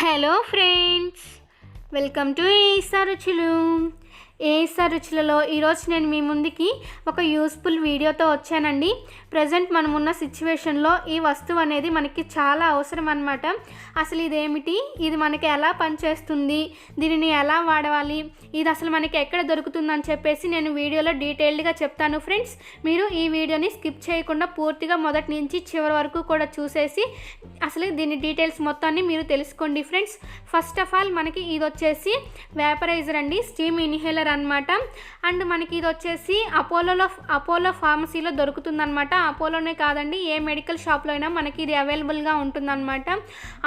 Hello friends, welcome to ఏసా రుచులు. ఏసా రుచులలో ఈరోజు నేను మీ ముందుకి ఒక యూస్ఫుల్ వీడియోతో వచ్చానండి. ప్రజెంట్ మనం ఉన్న సిచ్యువేషన్లో ఈ వస్తువు అనేది మనకి చాలా అవసరం అన్నమాట. అసలు ఇదేమిటి, ఇది మనకి ఎలా పనిచేస్తుంది, దీనిని ఎలా వాడవాలి, ఇది అసలు మనకి ఎక్కడ దొరుకుతుందని చెప్పేసి నేను వీడియోలో డీటెయిల్డ్గా చెప్తాను ఫ్రెండ్స్. మీరు ఈ వీడియోని స్కిప్ చేయకుండా పూర్తిగా మొదటి నుంచి చివరి వరకు కూడా చూసేసి అసలు దీని డీటెయిల్స్ మొత్తాన్ని మీరు తెలుసుకోండి ఫ్రెండ్స్. ఫస్ట్ ఆఫ్ ఆల్ మనకి ఇది వచ్చేసి వేపరైజర్ అండి, స్టీమ్ ఇన్హేలర్ అన్నమాట. అండ్ మనకి ఇది వచ్చేసి అపోలో ఫార్మసీలో దొరుకుతుందన్నమాట. అపోలోనే కాదండి, ఏ మెడికల్ షాప్లో అయినా మనకి ఇది అవైలబుల్గా ఉంటుందన్నమాట.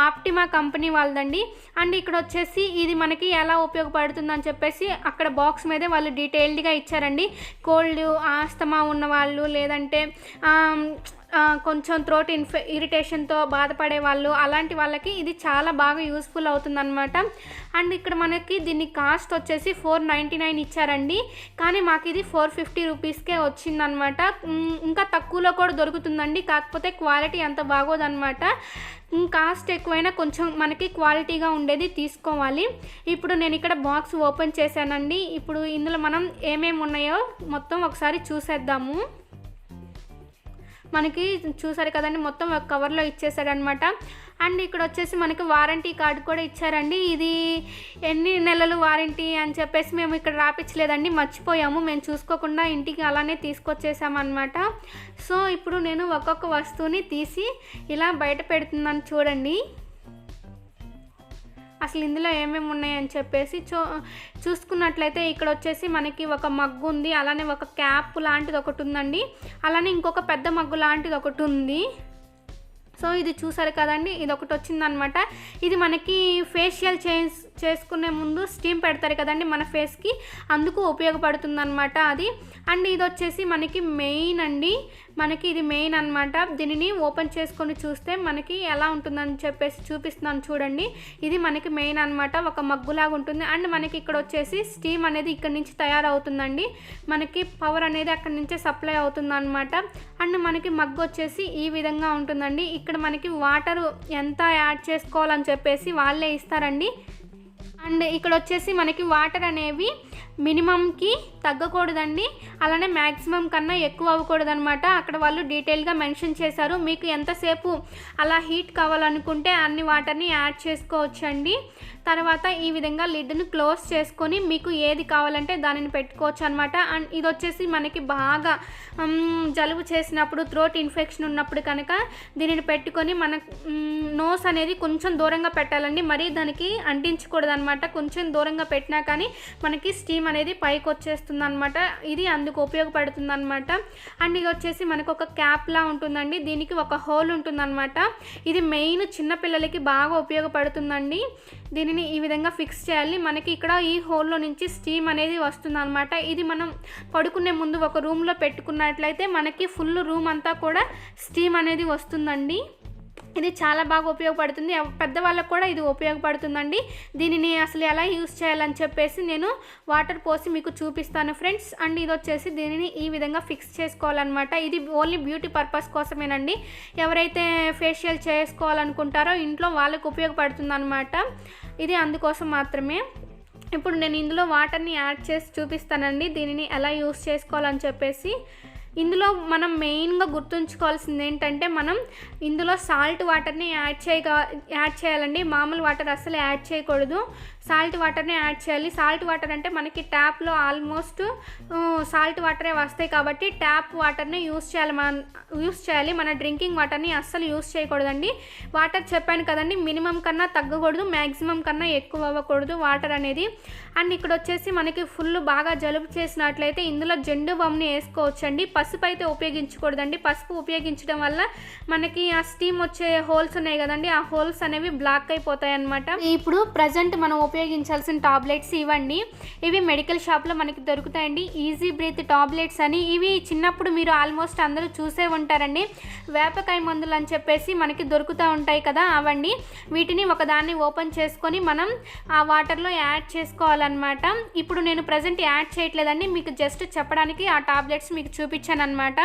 Optima company వాళ్ళదండి. అండ్ ఇక్కడ వచ్చేసి ఇది మనకి ఎలా ఉపయోగపడుతుందని చెప్పేసి అక్కడ బాక్స్ మీదే వాళ్ళు డీటెయిల్డ్గా ఇచ్చారండి. కోల్డ్, ఆస్తమా ఉన్నవాళ్ళు, లేదంటే కొంచెం థ్రోట్ ఇరిటేషన్తో బాధపడే వాళ్ళు, అలాంటి వాళ్ళకి ఇది చాలా బాగా యూస్ఫుల్ అవుతుందన్నమాట. అండ్ ఇక్కడ మనకి దీని కాస్ట్ వచ్చేసి 499 ఇచ్చారండి, కానీ మాకు ఇది 450 రూపీస్కే వచ్చిందనమాట. ఇంకా తక్కువలో కూడా దొరుకుతుందండి, కాకపోతే క్వాలిటీ అంత బాగోదన్నమాట. కాస్ట్ ఎక్కువైనా కొంచెం మనకి క్వాలిటీగా ఉండేది తీసుకోవాలి. ఇప్పుడు నేను ఇక్కడ బాక్స్ ఓపెన్ చేశానండి. ఇప్పుడు ఇందులో మనం ఏమేమి ఉన్నాయో మొత్తం ఒకసారి చూసేద్దాము. మనకి చూసారు కదండి, మొత్తం ఒక కవర్లో ఇచ్చేసాడనమాట. అండ్ ఇక్కడ వచ్చేసి మనకి వారంటీ కార్డు కూడా ఇచ్చారండి. ఇది ఎన్ని నెలలు వారంటీ అని చెప్పేసి మేము ఇక్కడ రాపించలేదండి, మర్చిపోయాము. మేము చూసుకోకుండా ఇంటికి అలానే తీసుకొచ్చేసామన్నమాట. సో ఇప్పుడు నేను ఒక్కొక్క వస్తువుని తీసి ఇలా బయట పెడుతున్నాను చూడండి, అసలు ఇందులో ఏమేమి ఉన్నాయని చెప్పేసి. చూసుకున్నట్లయితే ఇక్కడ వచ్చేసి మనకి ఒక మగ్గు ఉంది, అలానే ఒక క్యాప్ లాంటిది ఒకటి ఉందండి, అలానే ఇంకొక పెద్ద మగ్గు లాంటిది ఒకటి ఉంది. సో ఇది చూసారు కదండి, ఇది ఒకటి వచ్చిందనమాట. ఇది మనకి ఫేషియల్ చేసుకునే ముందు స్టీమ్ పెడతారు కదండి మన ఫేస్కి, అందుకు ఉపయోగపడుతుందన్నమాట అది. అండ్ ఇది వచ్చేసి మనకి మెయిన్ అండి, మనకి ఇది మెయిన్ అనమాట. దీనిని ఓపెన్ చేసుకొని చూస్తే మనకి ఎలా ఉంటుందని చెప్పేసి చూపిస్తున్నాను చూడండి. ఇది మనకి మెయిన్ అనమాట, ఒక మగ్గులాగా ఉంటుంది. అండ్ మనకి ఇక్కడ వచ్చేసి స్టీమ్ అనేది ఇక్కడ నుంచి తయారవుతుందండి, మనకి పవర్ అనేది అక్కడి నుంచే సప్లై అవుతుంది అనమాట. అండ్ మనకి మగ్గు వచ్చేసి ఈ విధంగా ఉంటుందండి. ఇక్కడ మనకి వాటర్ ఎంత యాడ్ చేసుకోవాలని చెప్పేసి వాళ్ళే ఇస్తారండి. అండ్ ఇక్కడ వచ్చేసి మనకి వాటర్ అనేవి మినిమంకి తగ్గకూడదండి, అలానే మ్యాక్సిమం కన్నా ఎక్కువ అవ్వకూడదు అనమాట. అక్కడ వాళ్ళు డీటెయిల్గా మెన్షన్ చేశారు. మీకు ఎంతసేపు అలా హీట్ కావాలనుకుంటే అన్ని వాటర్ని యాడ్ చేసుకోవచ్చండి. తర్వాత ఈ విధంగా లిడ్ని క్లోజ్ చేసుకొని మీకు ఏది కావాలంటే దానిని పెట్టుకోవచ్చు అనమాట. అండ్ ఇది వచ్చేసి మనకి బాగా జలుబు చేసినప్పుడు, థ్రోట్ ఇన్ఫెక్షన్ ఉన్నప్పుడు కనుక దీనిని పెట్టుకొని మన నోస్ అనేది కొంచెం దూరంగా పెట్టాలండి, మరీ దానికి అంటించకూడదు అనమాట. కొంచెం దూరంగా పెట్టినా కానీ మనకి స్టీమ్ అనేది పైకి వచ్చేస్తుంది అనమాట. ఇది అందుకు ఉపయోగపడుతుంది అనమాట. అండ్ ఇది వచ్చేసి మనకు ఒక క్యాప్లా ఉంటుందండి, దీనికి ఒక హోల్ ఉంటుందన్నమాట. ఇది మెయిన్ చిన్నపిల్లలకి బాగా ఉపయోగపడుతుందండి. దీనిని ఈ విధంగా ఫిక్స్ చేయాలి. మనకి ఇక్కడ ఈ హోల్లో నుంచి స్టీమ్ అనేది వస్తుంది అనమాట. ఇది మనం పడుకునే ముందు ఒక రూమ్లో పెట్టుకున్నట్లయితే మనకి ఫుల్ రూమ్ అంతా కూడా స్టీమ్ అనేది వస్తుందండి. ఇది చాలా బాగా ఉపయోగపడుతుంది, పెద్దవాళ్ళకు కూడా ఇది ఉపయోగపడుతుందండి. దీనిని అసలు ఎలా యూస్ చేయాలని చెప్పేసి నేను వాటర్ పోసి మీకు చూపిస్తాను ఫ్రెండ్స్. అండ్ ఇది వచ్చేసి దీనిని ఈ విధంగా ఫిక్స్ చేసుకోవాలన్నమాట. ఇది ఓన్లీ బ్యూటీ పర్పస్ కోసమేనండి. ఎవరైతే ఫేషియల్ చేసుకోవాలనుకుంటారో ఇంట్లో వాళ్ళకు ఉపయోగపడుతుంది అనమాట. ఇది అందుకోసం మాత్రమే. ఇప్పుడు నేను ఇందులో వాటర్ని యాడ్ చేసి చూపిస్తానండి, దీనిని ఎలా యూస్ చేసుకోవాలని చెప్పేసి. ఇందులో మనం మెయిన్గా గుర్తుంచుకోవాల్సింది ఏంటంటే, మనం ఇందులో సాల్ట్ వాటర్ని యాడ్ చేయాలండి. మామూలు వాటర్ అస్సలు యాడ్ చేయకూడదు, సాల్ట్ వాటర్ని యాడ్ చేయాలి. సాల్ట్ వాటర్ అంటే మనకి ట్యాప్లో ఆల్మోస్ట్ సాల్ట్ వాటరే వస్తాయి కాబట్టి ట్యాప్ వాటర్ని యూస్ చేయాలి. మన డ్రింకింగ్ వాటర్ని అస్సలు యూస్ చేయకూడదండి. వాటర్ చెప్పాను కదండి, మినిమం కన్నా తగ్గకూడదు, మ్యాక్సిమం కన్నా ఎక్కువ అవ్వకూడదు వాటర్ అనేది. అండ్ ఇక్కడ వచ్చేసి మనకి ఫుల్ బాగా జలుబు చేసినట్లయితే ఇందులో జెండు బామ్ని వేసుకోవచ్చండి. పసుపు అయితే ఉపయోగించకూడదండి, పసుపు ఉపయోగించడం వల్ల మనకి ఆ స్టీమ్ వచ్చే హోల్స్ ఉన్నాయి కదండి, ఆ హోల్స్ అనేవి బ్లాక్ అయిపోతాయి అన్నమాట. ఇప్పుడు ప్రజెంట్ మనం ఉపయోగించాల్సిన టాబ్లెట్స్ ఇవ్వండి. ఇవి మెడికల్ షాప్లో మనకి దొరుకుతాయండి, ఈజీ బ్రీత్ టాబ్లెట్స్ అని. ఇవి చిన్నప్పుడు మీరు ఆల్మోస్ట్ అందరూ చూసే ఉంటారండి, వేపకాయ మందులు అని చెప్పేసి మనకి దొరుకుతూ ఉంటాయి కదా, అవండి. వీటిని ఒకదాన్ని ఓపెన్ చేసుకొని మనం ఆ వాటర్లో యాడ్ చేసుకోవాలన్నమాట. ఇప్పుడు నేను ప్రజెంట్ యాడ్ చేయట్లేదండి, మీకు జస్ట్ చెప్పడానికి ఆ టాబ్లెట్స్ మీకు చూపించాను అనమాట.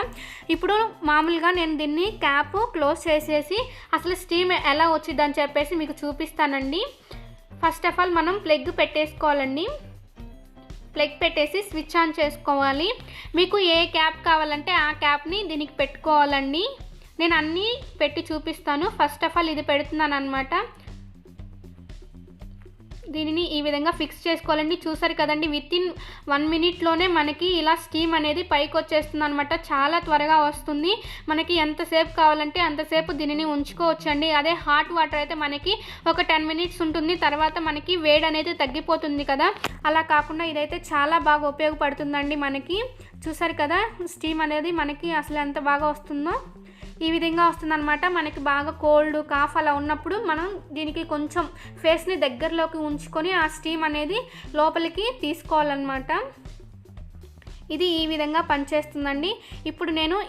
ఇప్పుడు మామూలుగా నేను దీన్ని క్యాప్ క్లోజ్ చేసేసి అసలు స్టీమ్ ఎలా వచ్చిందని చెప్పేసి మీకు చూపిస్తానండి. ఫస్ట్ ఆఫ్ ఆల్ మనం ప్లగ్ పెట్టేసుకోవాలండి. ప్లగ్ పెట్టేసి స్విచ్ ఆన్ చేసుకోవాలి. మీకు ఏ క్యాప్ కావాలంటే ఆ క్యాప్ని దీనికి పెట్టుకోవాలండి. నేను అన్నీ పెట్టి చూపిస్తాను. ఫస్ట్ ఆఫ్ ఆల్ ఇది పెడుతున్నాను అనమాట. దీనిని ఈ విధంగా ఫిక్స్ చేసుకోవాలండి. చూసారు కదండి, వితిన్ 1 మినిట్లోనే మనకి ఇలా స్టీమ్ అనేది పైకి వచ్చేస్తుంది అనమాట. చాలా త్వరగా వస్తుంది. మనకి ఎంతసేపు కావాలంటే అంతసేపు దీనిని ఉంచుకోవచ్చండి. అదే హాట్ వాటర్ అయితే మనకి ఒక 10 మినిట్స్ ఉంటుంది, తర్వాత మనకి వేడి అనేది తగ్గిపోతుంది కదా. అలా కాకుండా ఇదైతే చాలా బాగా ఉపయోగపడుతుందండి మనకి. చూసారు కదా స్టీమ్ అనేది మనకి అసలు ఎంత బాగా వస్తుందో. ఈ విధంగా వస్తుందన్నమాట. మనకి బాగా కోల్డ్ కాఫ్ అలా ఉన్నప్పుడు మనం దీనికి కొంచెం ఫేస్ని దగ్గరలోకి ఉంచుకొని ఆ స్టీమ్ అనేది లోపలికి తీసుకోవాలన్నమాట. ఇది ఈ విధంగా పనిచేస్తుందండి. ఇప్పుడు నేను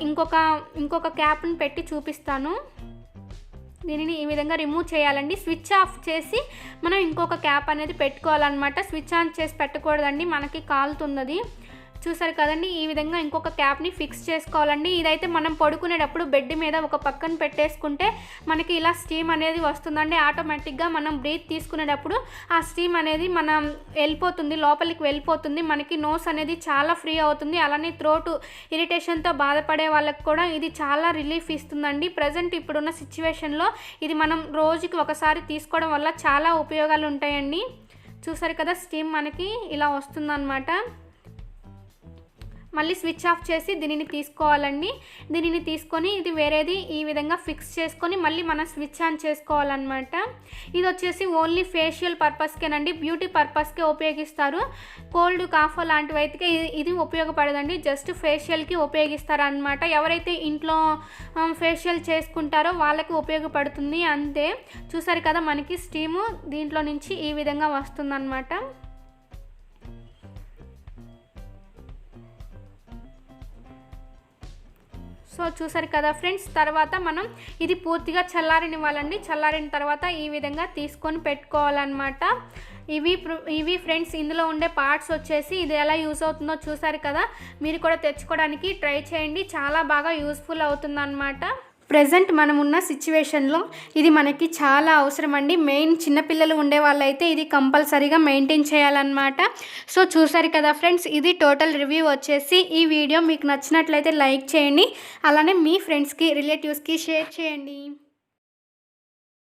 ఇంకొక క్యాప్ని పెట్టి చూపిస్తాను. దీనిని ఈ విధంగా రిమూవ్ చేయాలండి. స్విచ్ ఆఫ్ చేసి మనం ఇంకొక క్యాప్ అనేది పెట్టుకోవాలన్నమాట. స్విచ్ ఆన్ చేసి పెట్టకూడదండి, మనకి కాలుతుంది. చూసారు కదండి, ఈ విధంగా ఇంకొక క్యాప్ని ఫిక్స్ చేసుకోవాలండి. ఇదైతే మనం పడుకునేటప్పుడు బెడ్ మీద ఒక పక్కన పెట్టేసుకుంటే మనకి ఇలా స్టీమ్ అనేది వస్తుందండి. ఆటోమేటిక్గా మనం బ్రీత్ తీసుకునేటప్పుడు ఆ స్టీమ్ అనేది మనం వెళ్ళిపోతుంది, లోపలికి వెళ్ళిపోతుంది. మనకి నోస్ అనేది చాలా ఫ్రీ అవుతుంది. అలానే థ్రోట్ ఇరిటేషన్తో బాధపడే వాళ్ళకి కూడా ఇది చాలా రిలీఫ్ ఇస్తుందండి. ప్రజెంట్ ఇప్పుడున్న సిచ్యువేషన్లో ఇది మనం రోజుకి ఒకసారి తీసుకోవడం వల్ల చాలా ఉపయోగాలు ఉంటాయండి. చూసారు కదా స్టీమ్ మనకి ఇలా వస్తుందన్నమాట. మళ్ళీ స్విచ్ ఆఫ్ చేసి దీనిని తీసుకోవాలండి. దీనిని తీసుకొని ఇది వేరేది ఈ విధంగా ఫిక్స్ చేసుకొని మళ్ళీ మనం స్విచ్ ఆన్ చేసుకోవాలన్నమాట. ఇది వచ్చేసి ఓన్లీ ఫేషియల్ పర్పస్కేనండి, బ్యూటీ పర్పస్కే ఉపయోగిస్తారు. కోల్డ్ కాఫ్ లాంటివి అయితే ఇది ఉపయోగపడదండి, జస్ట్ ఫేషియల్కి ఉపయోగిస్తారనమాట. ఎవరైతే ఇంట్లో ఫేషియల్ చేసుకుంటారో వాళ్ళకి ఉపయోగపడుతుంది అంతే. చూసారు కదా మనకి స్టీము దీంట్లో నుంచి ఈ విధంగా వస్తుందన్నమాట. సో చూసారు కదా ఫ్రెండ్స్, తర్వాత మనం ఇది పూర్తిగా చల్లారనివ్వాలండి. చల్లారిన తర్వాత ఈ విధంగా తీసుకొని పెట్టుకోవాలన్నమాట. ఇవి ఫ్రెండ్స్ ఇందులో ఉండే పార్ట్స్ వచ్చేసి ఇది ఎలా యూజ్ అవుతుందో చూసారు కదా. మీరు కూడా తెచ్చుకోవడానికి ట్రై చేయండి, చాలా బాగా యూస్ఫుల్ అవుతుందన్నమాట. ప్రజెంట్ మనం ఉన్న సిచ్యువేషన్లో ఇది మనకి చాలా అవసరం అండి. మెయిన్ చిన్నపిల్లలు ఉండే వాళ్ళైతే ఇది కంపల్సరీగా మెయింటైన్ చేయాలన్నమాట. సో చూసారు కదా ఫ్రెండ్స్, ఇది టోటల్ రివ్యూ వచ్చేసి. ఈ వీడియో మీకు నచ్చినట్లయితే లైక్ చేయండి, అలానే మీ ఫ్రెండ్స్కి రిలేటివ్స్కి షేర్ చేయండి.